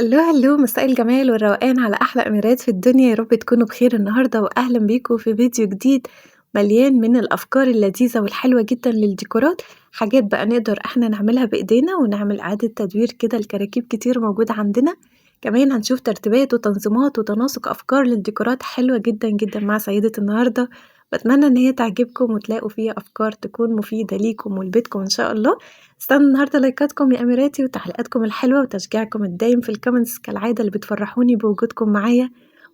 هلو هلو مساء الجمال والروقان على أحلى أميرات في الدنيا، يا رب تكونوا بخير النهاردة وأهلا بيكم في فيديو جديد مليان من الأفكار اللذيذة والحلوة جدا للديكورات. حاجات بقى نقدر احنا نعملها بإيدينا ونعمل إعادة تدوير كده لكراكيب كتير موجودة عندنا. كمان هنشوف ترتيبات وتنظيمات وتناسق أفكار للديكورات حلوة جدا جدا مع سيدة النهاردة. بتمنى إن هي تعجبكم وتلاقوا فيها أفكار تكون مفيدة ليكم ولبيتكم إن شاء الله. استنوا النهارده لايكاتكم يا أميراتي وتعليقاتكم الحلوة وتشجيعكم الدايم في الكومنتس كالعادة اللي بتفرحوني بوجودكم معايا.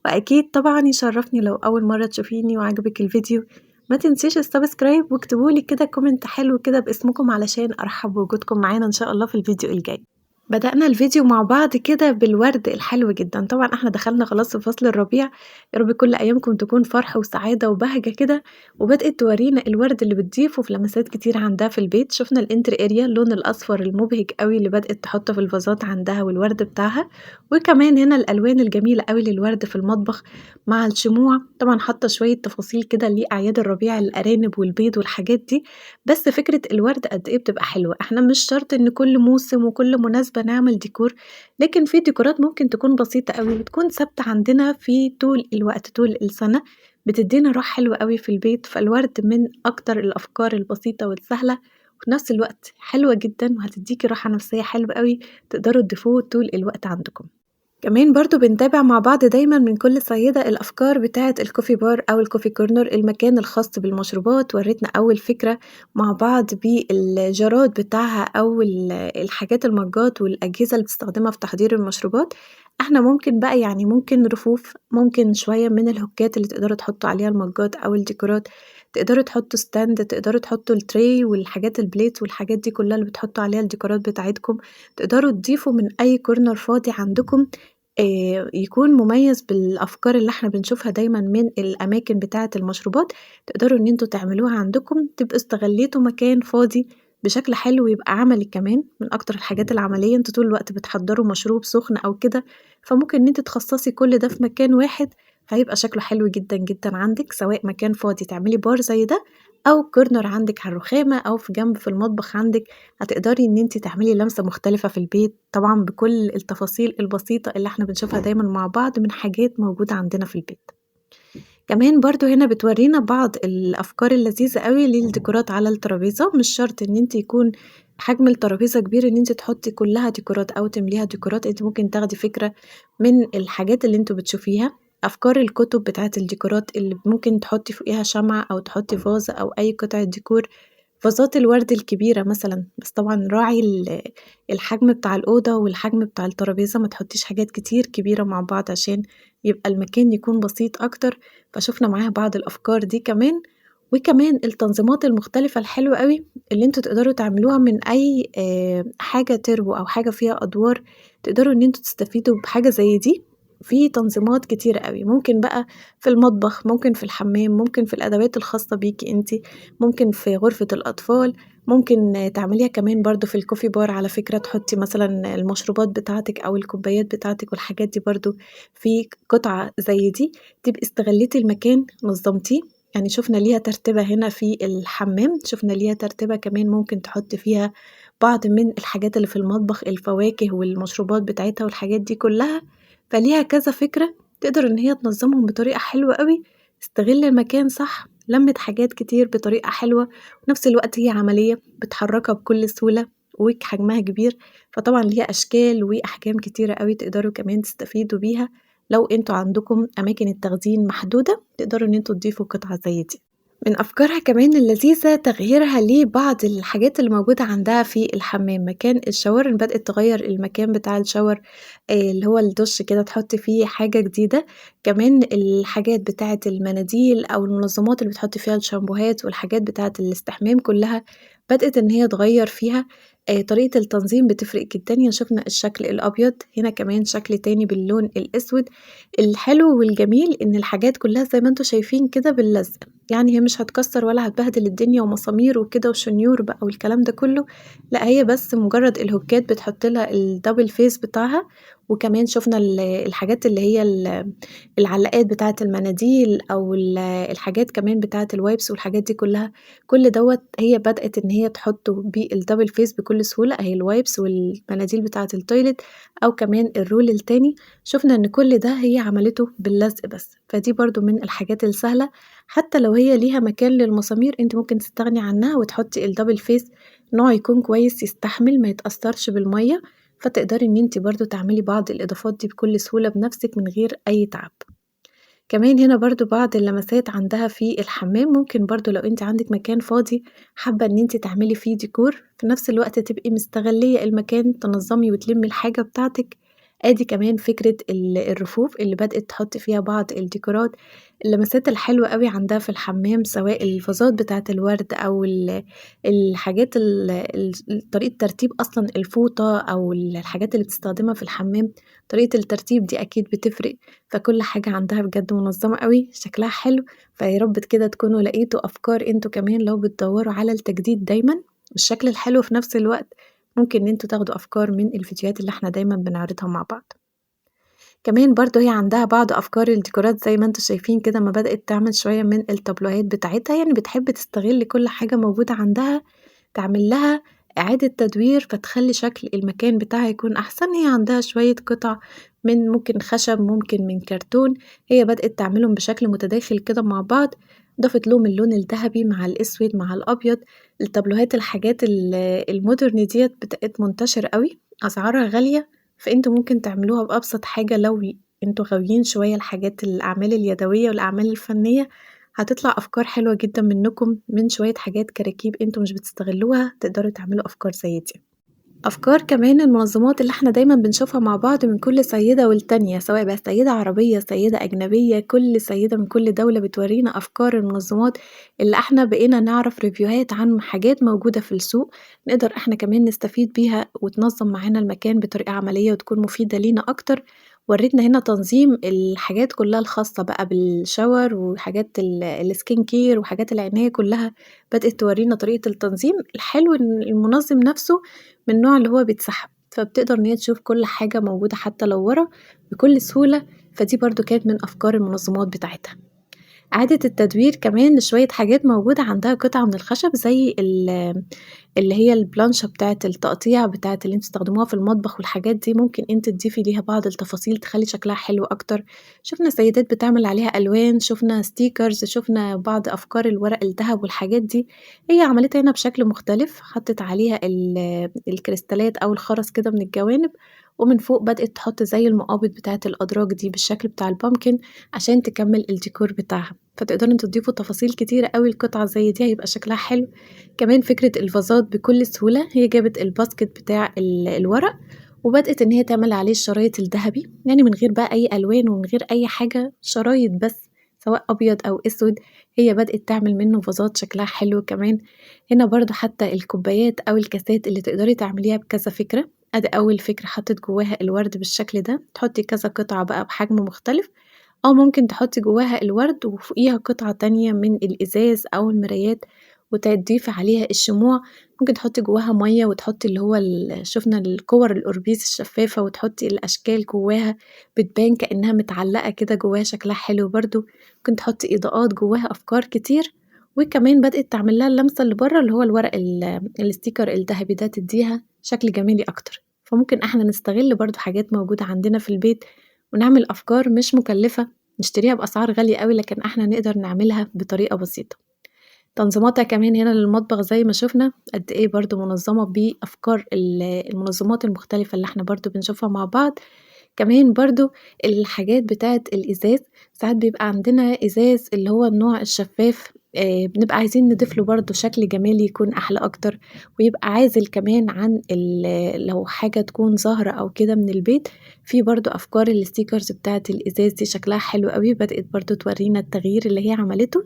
وأكيد طبعا يشرفني لو أول مرة تشوفيني وعجبك الفيديو ما تنسيش السبسكرايب واكتبولي كده كومنت حلو كده باسمكم علشان أرحب بوجودكم معانا إن شاء الله في الفيديو الجاي. بدأنا الفيديو مع بعض كده بالورد الحلو جدا، طبعا احنا دخلنا خلاص في فصل الربيع. يا رب كل أيامكم تكون فرح وسعادة وبهجة كده. وبدأت تورينا الورد اللي بتضيفه في لمسات كتير عندها في البيت. شفنا الانتر اريا اللون الأصفر المبهج قوي اللي بدأت تحطه في الفازات عندها والورد بتاعها. وكمان هنا الألوان الجميلة قوي للورد في المطبخ مع الشموع، طبعا حاطة شوية تفاصيل كده لأعياد الربيع الأرانب والبيض والحاجات دي. بس فكرة الورد قد إيه بتبقى حلوة، إحنا مش شرط إن كل موسم وكل مناسبة نعمل ديكور، لكن في ديكورات ممكن تكون بسيطة أوي وتكون ثابتة عندنا في طول الوقت طول السنة، بتدينا راحة حلوة أوي في البيت. فالورد من أكتر الأفكار البسيطة والسهلة وفي نفس الوقت حلوة جدا وهتديكي راحة نفسية حلوة أوي، تقدروا تضيفوه طول الوقت عندكم. كمان برضه بنتابع مع بعض دايمًا من كل صيدة الأفكار بتاعة الcoffee bar أو الcoffee corner المكان الخاص بالمشروبات، وريتنا أول فكرة مع بعض بالجارات بتاعها أو الحاجات المجات والأجهزة اللي بتستخدمها في تحضير المشروبات. إحنا ممكن بقى يعني ممكن رفوف، ممكن شوية من الهوكات اللي تقدروا تحطوا عليها المجات أو الديكورات، تقدروا تحطوا stand، تقدروا تحطوا الtray والحاجات البليت والحاجات دي كلها اللي بتحطوا عليها الديكورات بتاعتكم، تقدروا تضيفوا من أي corner فاضي عندكم. يكون مميز بالأفكار اللي إحنا بنشوفها دايمًا من الأماكن بتاعة المشروبات، تقدروا إن أنتم تعملوها عندكم، تبقوا استغليتوا مكان فاضي بشكل حلو ويبقى عملي كمان. من أكتر الحاجات العملية أنتم طول الوقت بتحضّروا مشروب سخن أو كده، فممكن إن أنتِ تخصصي كل ده في مكان واحد، هيبقى شكله حلو جدًا، جدًا عندِك، سواء مكان فاضي تعملي بار زي ده، أو corner عندِك على الرخامة أو في جنب في المطبخ عندِك، هتقدري إن أنتِ تعملي لمسة مختلفة في البيت، طبعًا بكل التفاصيل البسيطة اللي إحنا بنشوفها دايمًا مع بعض من حاجات موجودة عندنا في البيت. كمان برضه هنا بتورينا بعض الأفكار اللذيذة أوي للديكورات على الترابيزة، مش شرط إن أنتِ يكون حجم الترابيزة كبير إن أنتِ تحطي كلها ديكورات أو تمليها ديكورات، أنتِ ممكن تاخدي فكرة من الحاجات اللي أنتم بتشوفيها. أفكار الكتب بتاعة الديكورات اللي ممكن تحطي فوقيها شمعة أو تحطي فازة أو أي قطعة ديكور، فازات الورد الكبيرة مثلًا، بس طبعًا راعي الحجم بتاع الأوضة والحجم بتاع الترابيزة، ما تحطيش حاجات كتير كبيرة مع بعض عشان يبقى المكان يكون بسيط أكتر. فشُفنا معاها بعض الأفكار دي كمان، وكمان التنظيمات المختلفة الحلوة أوي اللي أنتم تقدروا تعملوها من أي حاجة تِرْبو أو حاجة فيها أدوار، تقدروا إن أنتم تستفيدوا بحاجة زي دي في تنظيمات كتيرة أوي، ممكن بقى في المطبخ، ممكن في الحمام، ممكن في الأدوات الخاصة بيكِ أنتِ، ممكن في غرفة الأطفال، ممكن تعمليها كمان برضه في الcoffee bar على فكرة، تحطي مثلًا المشروبات بتاعتِك أو الكوبايات بتاعتِك والحاجات دي برضه في قطعة زي دي، تبقي استغليتِ المكان نظّمتيه. يعني شُفنا ليها ترتيبة هنا في الحمام، شُفنا ليها ترتيبة كمان ممكن تحطّي فيها بعض من الحاجات اللي في المطبخ، الفواكه والمشروبات بتاعتها والحاجات دي كلّها، فليها كذا فكرة تقدر إن هي تنظّمهم بطريقة حلوة أوي، تستغل المكان صح، لمِّت حاجات كتير بطريقة حلوة، وفي نفس الوقت هي عملية بتحرّكها بكل سهولة حجمها كبير، فطبعًا ليها أشكال وأحجام كتيرة أوي تقدروا كمان تستفيدوا بيها. لو أنتم عندكم أماكن التخزين محدودة، تقدروا إن أنتم تضيفوا قطعة زي دي. من أفكارها كمان اللذيذة تغييرها لبعض الحاجات اللي موجودة عندها في الحمام، مكان الشاور إن بدأت تغيّر المكان بتاع الشاور، اللي هو الدُش كده تحط فيه حاجة جديدة. كمان الحاجات بتاعة المناديل أو المنظمات اللي بتحطي فيها الشامبوهات والحاجات بتاعة الاستحمام كلّها، بدأت إن هي تغيّر فيها. طريقة التنظيم بتفرق جدًا، يعني شُفنا الشكل الأبيض، هنا كمان شكل تاني باللون الأسود. الحلو والجميل إن الحاجات كلّها زي ما أنتم شايفين كده باللزق، يعني هي مش هتكسّر ولا هتبهدل الدنيا ومسامير وكده وشنيور بقى والكلام ده كلّه، لأ هي بس مجرّد الهوكات بتحط لها الdouble face بتاعها، وكمان شُفنا الحاجات اللي هي العلاقات بتاعة المناديل أو الحاجات كمان بتاعة الwipes والحاجات دي كلّها، كل دوّة هي بدأت إن هي تحطّه بالdouble face بكل سهولة، أهي الwipes والمناديل بتاعة الtoilet أو كمان الرول التاني، شُفنا إن كل ده هي عملته باللزق بس، فدي برضه من الحاجات السهلة، حتى لو هي ليها مكان للمسامير أنتِ ممكن تستغني عنها وتحطّي الdouble face نوع يكون كويس يستحمل ما يتأثّرش بالمَيّة، فتقدري إن أنتِ برضه تعملي بعض الإضافات دي بكل سهولة بنفسِك من غير أي تعب. كمان هنا برضه بعض اللمسات عندها في الحمام، ممكن برضه لو أنتِ عندِك مكان فاضي حابة إن أنتِ تعملي فيه ديكور، في نفس الوقت تبقي مستغلية المكان تنظّمي وتلمّي الحاجة بتاعتِك، آدي كمان فكرة الرفوف اللي بدأت تحط فيها بعض الديكورات، اللمسات الحلوة أوي عندها في الحمام سواء الفازات بتاعة الورد أو الحاجات طريقة ترتيب أصلًا الفوطة أو الحاجات اللي بتستخدمها في الحمام، طريقة الترتيب دي أكيد بتفرق. فكل حاجة عندها بجد منظمة أوي، شكلها حلو، فيا رب كده تكونوا لقيتوا أفكار أنتم كمان لو بتدوّروا على التجديد دايمًا والشكل الحلو في نفس الوقت، ممكن إن أنتم تاخدوا أفكار من الفيديوهات اللي إحنا دايمًا بنعرضها مع بعض. كمان برضه هي عندها بعض أفكار الديكورات زي ما أنتم شايفين كده أمّا بدأت تعمل شوية من التابلوهات بتاعتها، يعني بتحب تستغل كل حاجة موجودة عندها تعمل لها إعادة تدوير، فتخلّي شكل المكان بتاعها يكون أحسن، هي عندها شوية قطع من ممكن خشب، ممكن من كرتون، هي بدأت تعملهم بشكل متداخل كده مع بعض، ضافت لهم اللون الدهبي مع الأسود مع الأبيض، التابلوهات الحاجات الmodern ديّة بقت منتشرة أوي، أسعارها غالية، فأنتم ممكن تعملوها بأبسط حاجة لو أنتم غاويين شوية الأعمال اليدوية والأعمال الفنية. هتطلع أفكار حلوة جدًا منكم، من شوية حاجات كراكيب أنتم مش بتستغلوها، تقدروا تعملوا أفكار زي دي. أفكار كمان المنظمات اللي إحنا دايمًا بنشوفها مع بعض من كل سيدة والتانية، سواء بقى سيدة عربية، سيدة أجنبية، كل سيدة من كل دولة بتورينا أفكار المنظمات اللي إحنا بقينا نعرف ريفيوهات عن حاجات موجودة في السوق، نقدر إحنا كمان نستفيد بيها وتنظم معانا المكان بطريقة عملية وتكون مفيدة لينا أكتر. وريتنا هنا تنظيم الحاجات كلها الخاصة بقى بالشاور وحاجات الskin care وحاجات العناية كلها، بدأت تورينا طريقة التنظيم، الحلو إن المنظم نفسه من النوع اللي هو بيتسحب، فبتقدر إن هي تشوف كل حاجة موجودة حتى لو ورا بكل سهولة، فدي برضه كانت من أفكار المنظمات بتاعتها. إعادة التدوير كمان لشوية حاجات موجودة عندها قطع من الخشب زي اللي هي البلانشة بتاعة التقطيع بتاعة اللي أنتم بتستخدموها في المطبخ والحاجات دي، ممكن أنتِ تضيفي ليها بعض التفاصيل تخلّي شكلها حلو أكتر، شُفنا سيدات بتعمل عليها ألوان، شُفنا stickers، شُفنا بعض أفكار الورق الدهب والحاجات دي، هي عملتها هنا بشكل مختلف، حطِّت عليها الكريستالات أو الخرز كده من الجوانب، ومن فوق بدأت تحط زي المقابض بتاعة الأدراج دي بالشكل بتاع الpumpkin عشان تكمّل الديكور بتاعها، فتقدروا أنتم تضيفوا تفاصيل كتيرة أوي لقطعة زي دي هيبقى شكلها حلو. كمان فكرة الفازات بكل سهولة، هي جابت الباسكت بتاع الورق، وبدأت إن هي تعمل عليه الشرايط الدهبي، يعني من غير بقى أي ألوان ومن غير أي حاجة، شرايط بس سواء أبيض أو أسود، هي بدأت تعمل منه فازات شكلها حلو كمان، هنا برضه حتى الكوبايات أو الكاسات اللي تقدري تعمليها بكذا فكرة، أدي أول فكرة حطِّت جواها الورد بالشكل ده، تحطي كذا قطعة بقى بحجم مختلف، أو ممكن تحطي جواها الورد وفوقيها قطعة تانية من الإزاز أو المرايات وتضيفي عليها الشموع، ممكن تحطي جواها مَيّة وتحطي اللي هو شُفنا الكِوَر الأوربيز الشفافة وتحطي الأشكال جواها بتبان كأنها متعلقة كده جواها شكلها حلو برضه، ممكن تحطي إضاءات جواها أفكار كتير، وكمان بدأت تعمل لها اللمسة اللي برّه اللي هو الورق الsticker الدهبي ده تدّيها شكل جمالي أكتر، فممكن إحنا نستغل برضه حاجات موجودة عندنا في البيت ونعمل أفكار مش مكلفة، نشتريها بأسعار غالية أوي لكن إحنا نقدر نعملها بطريقة بسيطة. تنظيماتها كمان هنا للمطبخ زي ما شُفنا قد إيه برضه منظمة بأفكار المنظمات المختلفة اللي إحنا برضه بنشوفها مع بعض، كمان برضه الحاجات بتاعة الإزاز، ساعات بيبقى عندنا إزاز اللي هو النوع الشفاف بنبقى عايزين نضيف له برضه شكل جمالي يكون أحلى أكتر، ويبقى عازل كمان عن لو حاجة تكون ظاهرة أو كده من البيت، في برضه أفكار الstickers بتاعة الإزاز دي شكلها حلو أوي، بدأت برضه تورينا التغيير اللي هي عملته.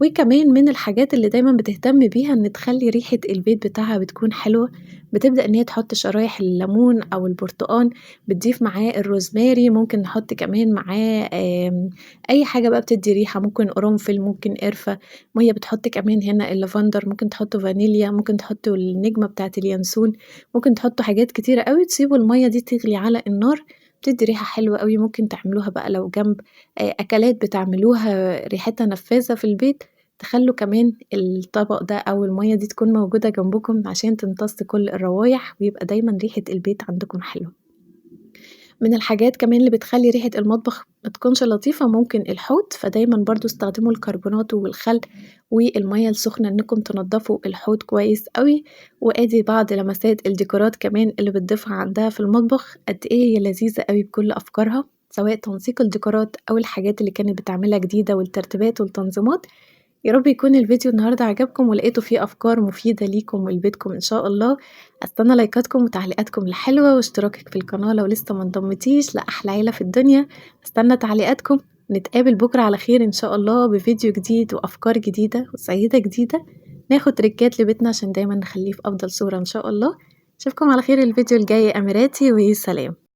وكمان من الحاجات اللي دايمًا بتهتم بيها إن تخلّي ريحة البيت بتاعها بتكون حلوة، بتبدأ إن هي تحط شرايح الليمون أو البرتقان، بتضيف معاه الروزماري، ممكن نحط كمان معاه أي حاجة بقى بتدّي ريحة، ممكن قرنفل، ممكن قرفة، وهي بتحط كمان هنا اللافندر، ممكن تحطوا فانيليا، ممكن تحطوا النجمة بتاعة اليانسون، ممكن تحطوا حاجات كتيرة أوي، تسيبوا المَيّة دي تغلي على النار، بتدّي ريحة حلوة أوي، ممكن تعملوها بقى لو جنب أكلات بتعملوها ريحتها نفاذة في البيت، تخلّوا كمان الطبق ده أو المَيّة دي تكون موجودة جنبكم عشان تمتص كل الروايح، ويبقى دايمًا ريحة البيت عندكم حلوة. من الحاجات كمان اللي بتخلّي ريحة المطبخ ما تكونش لطيفة ممكن الحوض، فدايمًا برضه استخدموا الكربونات والخل والمَيّة السخنة إنكم تنضّفوا الحوض كويس أوي، وآدي بعض لمسات الديكورات كمان اللي بتضيفها عندها في المطبخ، قد إيه هي لذيذة أوي بكل أفكارها، سواء تنسيق الديكورات أو الحاجات اللي كانت بتعملها جديدة والترتيبات والتنظيمات. يا رب يكون الفيديو النهارده عجبكم ولقيتوا فيه أفكار مفيدة ليكم ولبيتكم إن شاء الله، أستنى لايكاتكم وتعليقاتكم الحلوة واشتراكك في القناة لو لسه ما انضمتيش لأحلى عيلة في الدنيا، أستنى تعليقاتكم، نتقابل بكرة على خير إن شاء الله بفيديو جديد وأفكار جديدة وسعيدة جديدة، ناخد تريكات لبيتنا عشان دايمًا نخليه في أفضل صورة إن شاء الله، أشوفكم على خير الفيديو الجاي يا أميراتي وسلام.